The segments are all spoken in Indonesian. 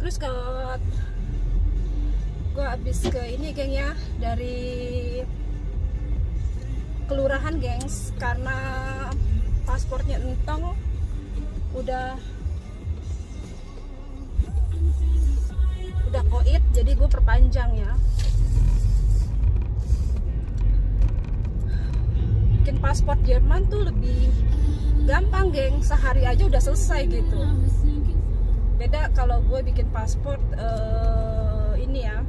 Terus kalau gue habis ke ini geng ya, dari kelurahan gengs, karena paspornya entong udah koit, jadi gue perpanjang ya. Bikin paspor Jerman tuh lebih gampang geng, sehari aja udah selesai gitu. Beda kalau gue bikin paspor ini ya,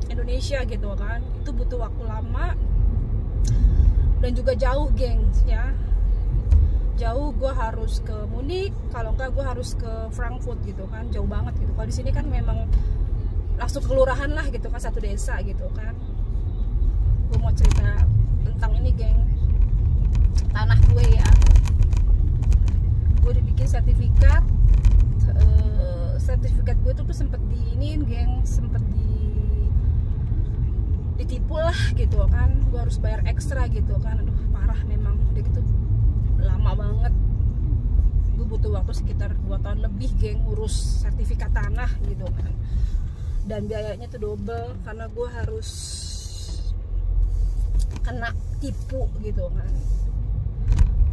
Indonesia gitu kan, itu butuh waktu lama dan juga jauh geng ya. Jauh, gue harus ke Munich, kalau enggak gue harus ke Frankfurt gitu kan, jauh banget gitu. Kalau di sini kan memang langsung kelurahan lah gitu kan, satu desa gitu kan. Gue mau cerita tentang ini geng, tanah gue ya. Gue udah bikin sertifikat, sertifikat gue tuh sempet diinin geng, sempet ditipu lah gitu kan. Gue harus bayar ekstra gitu kan, aduh parah memang. Udah gitu lama banget, gue butuh waktu sekitar 2 tahun lebih geng ngurus sertifikat tanah gitu kan, dan biayanya tuh double karena gue harus kena tipu gitu kan.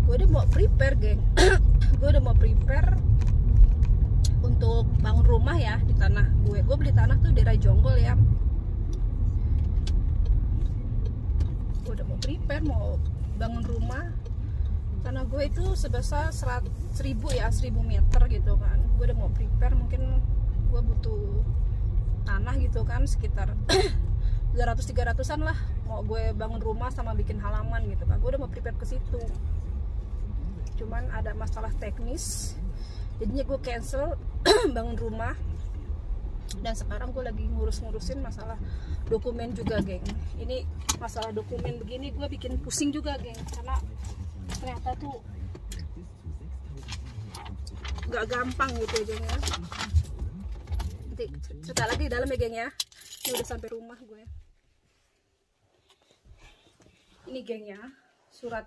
Gue udah mau prepare geng gue udah mau prepare untuk bangun rumah ya di tanah gue. Gue beli tanah tuh daerah Jonggol ya. Gue udah mau prepare mau bangun rumah. Tanah gue itu sebesar 1000 meter gitu kan. Gue udah mau prepare, mungkin gue butuh tanah gitu kan sekitar 200-300an lah, mau gue bangun rumah sama bikin halaman gitu kan. Gue udah mau prepare ke situ, cuman ada masalah teknis jadinya gue cancel bangun rumah. Dan sekarang gue lagi ngurusin masalah dokumen juga geng. Ini masalah dokumen begini gue bikin pusing juga geng, karena ternyata tuh nggak gampang gitu ya geng ya. Nanti cerita lagi di dalam ya geng ya. Ini udah sampai rumah gue. Ini geng ya, surat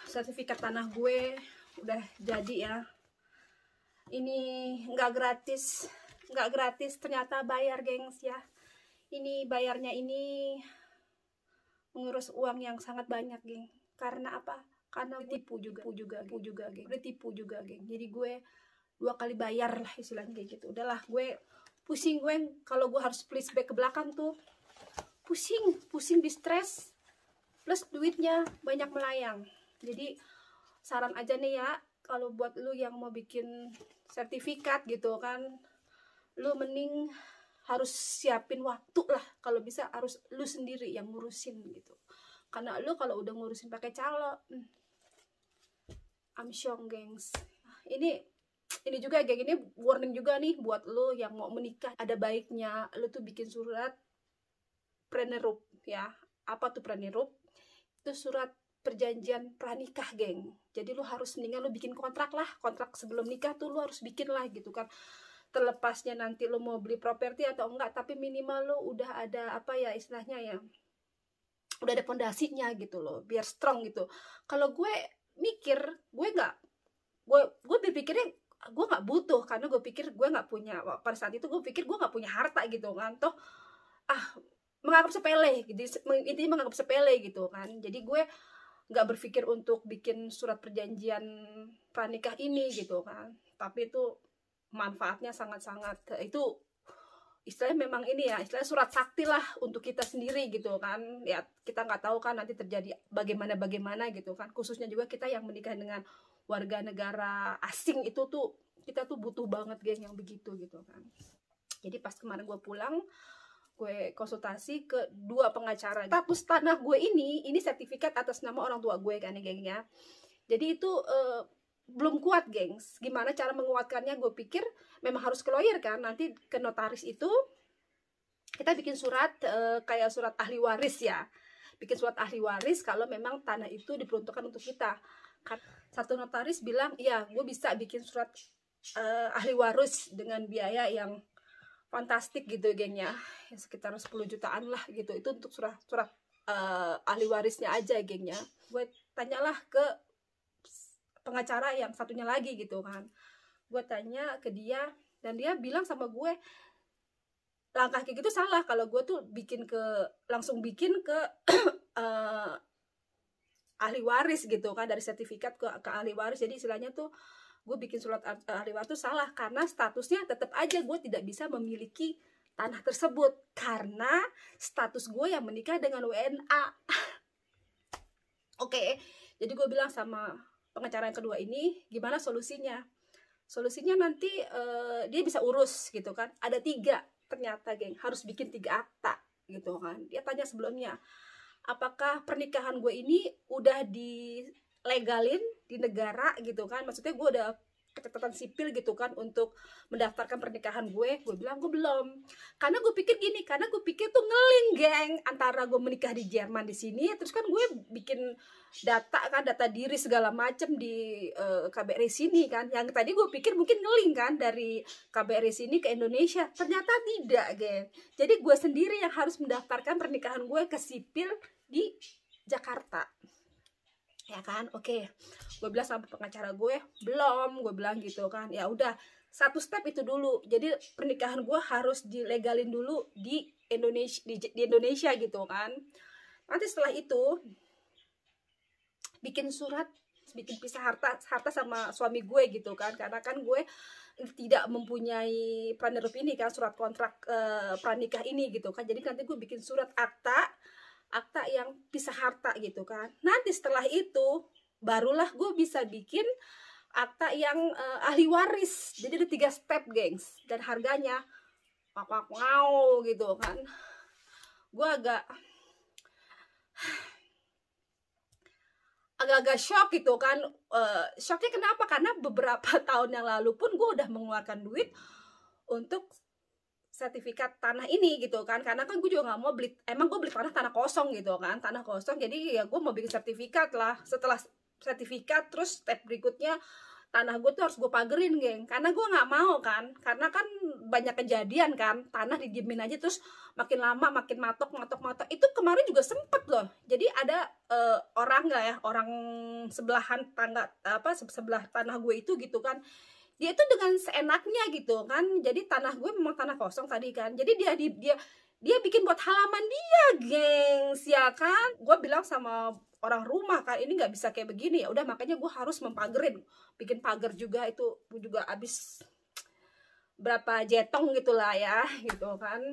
sertifikat tanah gue udah jadi ya. Ini nggak gratis, ternyata bayar gengs ya. Ini bayarnya ini mengurus uang yang sangat banyak geng. Karena apa? Karena ditipu juga geng. Jadi gue 2 kali bayar lah istilahnya kayak gitu. Udahlah, gue pusing gue kalau gue harus flashback ke belakang tuh. Pusing di stres, plus duitnya banyak melayang. Jadi saran aja nih ya, kalau buat lu yang mau bikin sertifikat gitu kan, lu mending harus siapin waktu lah. Kalau bisa harus lu sendiri yang ngurusin gitu. Karena lu kalau udah ngurusin pakai calo, amsyong gengs. Ini juga geng, ini warning juga nih buat lu yang mau menikah. Ada baiknya lu tuh bikin surat pranerup ya. Apa tuh pranerup? Itu surat perjanjian pranikah geng. Jadi lu harus mendingan lu bikin kontrak lah, kontrak sebelum nikah tuh lu harus bikin lah gitu kan. Terlepasnya nanti lu mau beli properti atau enggak, tapi minimal lu udah ada apa ya istilahnya ya, udah ada fondasinya gitu loh, biar strong gitu. Kalau gue mikir, gue berpikirnya gue nggak butuh, karena gue pikir gue nggak punya, pada saat itu gue pikir gue nggak punya harta gitu kan, toh menganggap sepele gitu, intinya menganggap sepele gitu kan. Jadi gue nggak berpikir untuk bikin surat perjanjian pranikah ini gitu kan, tapi itu manfaatnya sangat-sangat, itu istilahnya memang ini ya, istilahnya surat sakti lah untuk kita sendiri gitu kan ya. Kita nggak tahu kan nanti terjadi bagaimana gitu kan, khususnya juga kita yang menikah dengan warga negara asing, itu tuh kita tuh butuh banget geng yang begitu gitu kan. Jadi pas kemarin gue pulang, gue konsultasi ke 2 pengacara. Status tanah gue ini sertifikat atas nama orang tua gue kan ya geng ya. Jadi itu belum kuat gengs. Gimana cara menguatkannya? Gue pikir memang harus ke lawyer kan, nanti ke notaris itu kita bikin surat kayak surat ahli waris ya. Bikin surat ahli waris kalau memang tanah itu diperuntukkan untuk kita. Satu notaris bilang, iya gue bisa bikin surat ahli waris dengan biaya yang fantastik gitu geng ya, sekitar 10 jutaan lah gitu. Itu untuk surat ahli warisnya aja geng ya. Gue tanyalah ke pengacara yang satunya lagi gitu kan, Gue tanya ke dia dan dia bilang sama gue, langkah kayak gitu salah. Kalau gue tuh langsung bikin ke ahli waris gitu kan, dari sertifikat ke ahli waris. Jadi istilahnya tuh gue bikin surat ahli waris tuh salah, karena statusnya tetap aja gue tidak bisa memiliki tanah tersebut karena status gue yang menikah dengan WNA. Oke, jadi gue bilang sama pengacara yang kedua ini, gimana solusinya? Solusinya nanti dia bisa urus gitu kan. Ada 3 ternyata, geng, harus bikin 3 akta gitu kan. Dia tanya sebelumnya, apakah pernikahan gue ini udah dilegalin di negara gitu kan, maksudnya gue udah catatan sipil gitu kan untuk mendaftarkan pernikahan gue. Gue bilang gue belum, karena gue pikir gini, karena gue pikir tuh ngeling, geng, antara gue menikah di Jerman di sini, terus kan gue bikin data diri segala macem di KBRI sini kan, yang tadi gue pikir mungkin ngeling kan dari KBRI sini ke Indonesia, ternyata tidak, geng. Jadi gue sendiri yang harus mendaftarkan pernikahan gue ke sipil di Jakarta, ya kan. Oke, gue bilang sama pengacara gue, belum, gue bilang gitu kan. Ya udah, 1 step itu dulu. Jadi pernikahan gue harus dilegalin dulu di Indonesia gitu kan. Nanti setelah itu bikin pisah harta sama suami gue gitu kan, karena kan gue tidak mempunyai pranikah ini kan, surat kontrak pranikah ini gitu kan. Jadi nanti gue bikin surat akta yang pisah harta gitu kan. Nanti setelah itu barulah gue bisa bikin akta yang ahli waris. Jadi ada 3 step, gengs, dan harganya wow gitu kan. Gue agak shock gitu kan. Shocknya kenapa? Karena beberapa tahun yang lalu pun gue udah mengeluarkan duit untuk sertifikat tanah ini gitu kan, karena kan gue juga nggak mau beli, emang gue beli tanah kosong gitu kan, tanah kosong. Jadi ya gue mau bikin sertifikat lah. Setelah sertifikat, terus step berikutnya tanah gue tuh harus gue pagerin, geng, karena gue nggak mau kan, karena kan banyak kejadian kan, tanah didiemin aja terus makin lama makin matok. Itu kemarin juga sempet loh. Jadi ada orang nggak ya, orang sebelahan sebelah tanah gue itu gitu kan, dia itu dengan seenaknya gitu kan. Jadi tanah gue memang tanah kosong tadi kan, jadi dia bikin buat halaman dia, gengs, ya kan. Gue bilang sama orang rumah kan, ini nggak bisa kayak begini. Ya udah, makanya gue harus mempagerin, bikin pagar juga. Itu juga habis berapa jetong gitulah ya gitu kan.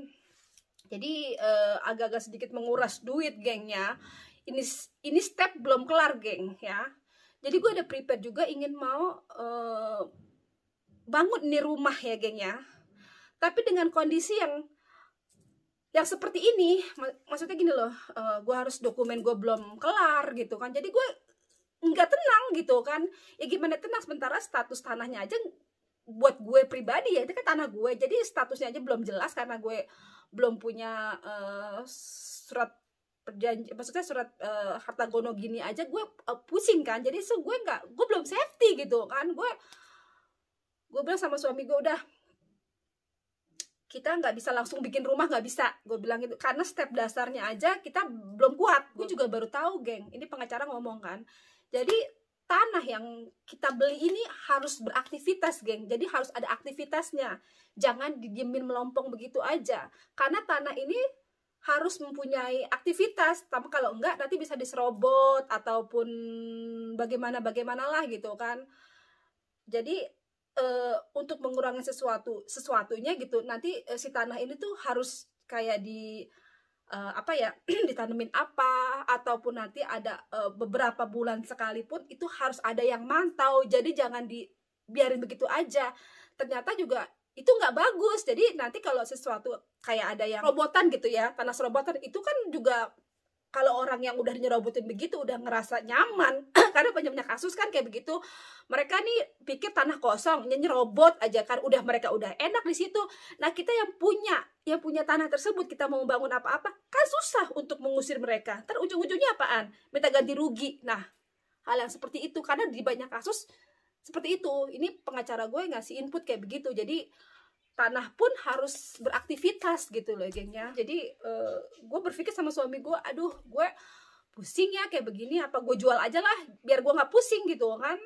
Jadi agak-agak sedikit menguras duit, gengnya. Ini step belum kelar, geng, ya. Jadi gue ada prepare juga, ingin mau bangun nih rumah ya, geng, ya. Tapi dengan kondisi yang seperti ini, maksudnya gini loh, gue harus dokumen gue belum kelar gitu kan. Jadi gue nggak tenang gitu kan. Ya gimana tenang, sementara status tanahnya aja buat gue pribadi ya, itu kan tanah gue, jadi statusnya aja belum jelas karena gue belum punya surat perjanjian, maksudnya surat harta gono gini aja gue pusing kan. Jadi gue belum safety gitu kan. Gue bilang sama suami gue, udah, kita nggak bisa langsung bikin rumah, nggak bisa, gue bilang gitu, karena step dasarnya aja kita belum kuat. Gue juga baru tahu, geng, ini pengacara ngomong kan, jadi tanah yang kita beli ini harus beraktivitas, geng. Jadi harus ada aktivitasnya, jangan didiemin melompong begitu aja, karena tanah ini harus mempunyai aktivitas. Tapi kalau enggak nanti bisa diserobot ataupun bagaimana lah gitu kan. Jadi untuk mengurangi sesuatunya gitu, nanti si tanah ini tuh harus kayak ditanemin ataupun nanti ada beberapa bulan sekalipun itu harus ada yang mantau. Jadi jangan dibiarin begitu aja. Ternyata juga itu nggak bagus. Jadi nanti kalau sesuatu kayak ada yang robotan gitu ya, tanah serobotan, itu kan juga kalau orang yang udah nyerobotin begitu udah ngerasa nyaman karena banyak kasus kan kayak begitu. Mereka nih pikir tanah kosong, nyerobot aja kan, mereka udah enak di situ. Nah, kita yang punya tanah tersebut, kita mau bangun apa-apa kan susah untuk mengusir mereka. Ntar ujung-ujungnya apaan? Minta ganti rugi. Nah, hal yang seperti itu, karena di banyak kasus seperti itu. Ini pengacara gue ngasih input kayak begitu. Jadi tanah pun harus beraktivitas gitu loh, gengnya. Jadi gue berpikir sama suami gue, aduh, gue pusing ya kayak begini, apa gue jual aja lah biar gue nggak pusing gitu kan.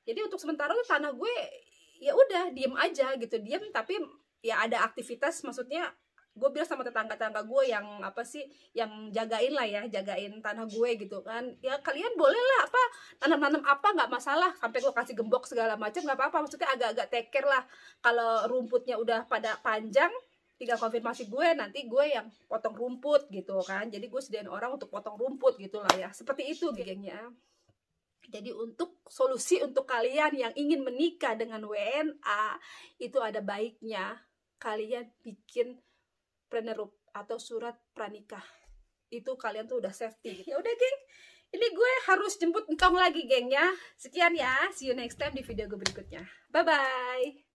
Jadi untuk sementara tuh tanah gue ya udah diem aja gitu, diem tapi ya ada aktivitas, maksudnya gue bilang sama tetangga-tetangga gue yang apa sih, yang jagain lah ya, jagain tanah gue gitu kan, ya kalian boleh lah apa tanam-tanam apa, nggak masalah, sampai gue kasih gembok segala macam nggak apa-apa, maksudnya agak-agak take care lah. Kalau rumputnya udah pada panjang, tinggal konfirmasi gue, nanti gue yang potong rumput gitu kan, jadi gue sediain orang untuk potong rumput gitu lah ya, seperti itu gengnya. Jadi untuk solusi untuk kalian yang ingin menikah dengan WNA, itu ada baiknya kalian bikin pranerup atau surat pranikah. Itu kalian tuh udah safety. Ya udah geng, ini gue harus jemput entong lagi geng ya. Sekian ya, see you next time di video gue berikutnya. Bye bye.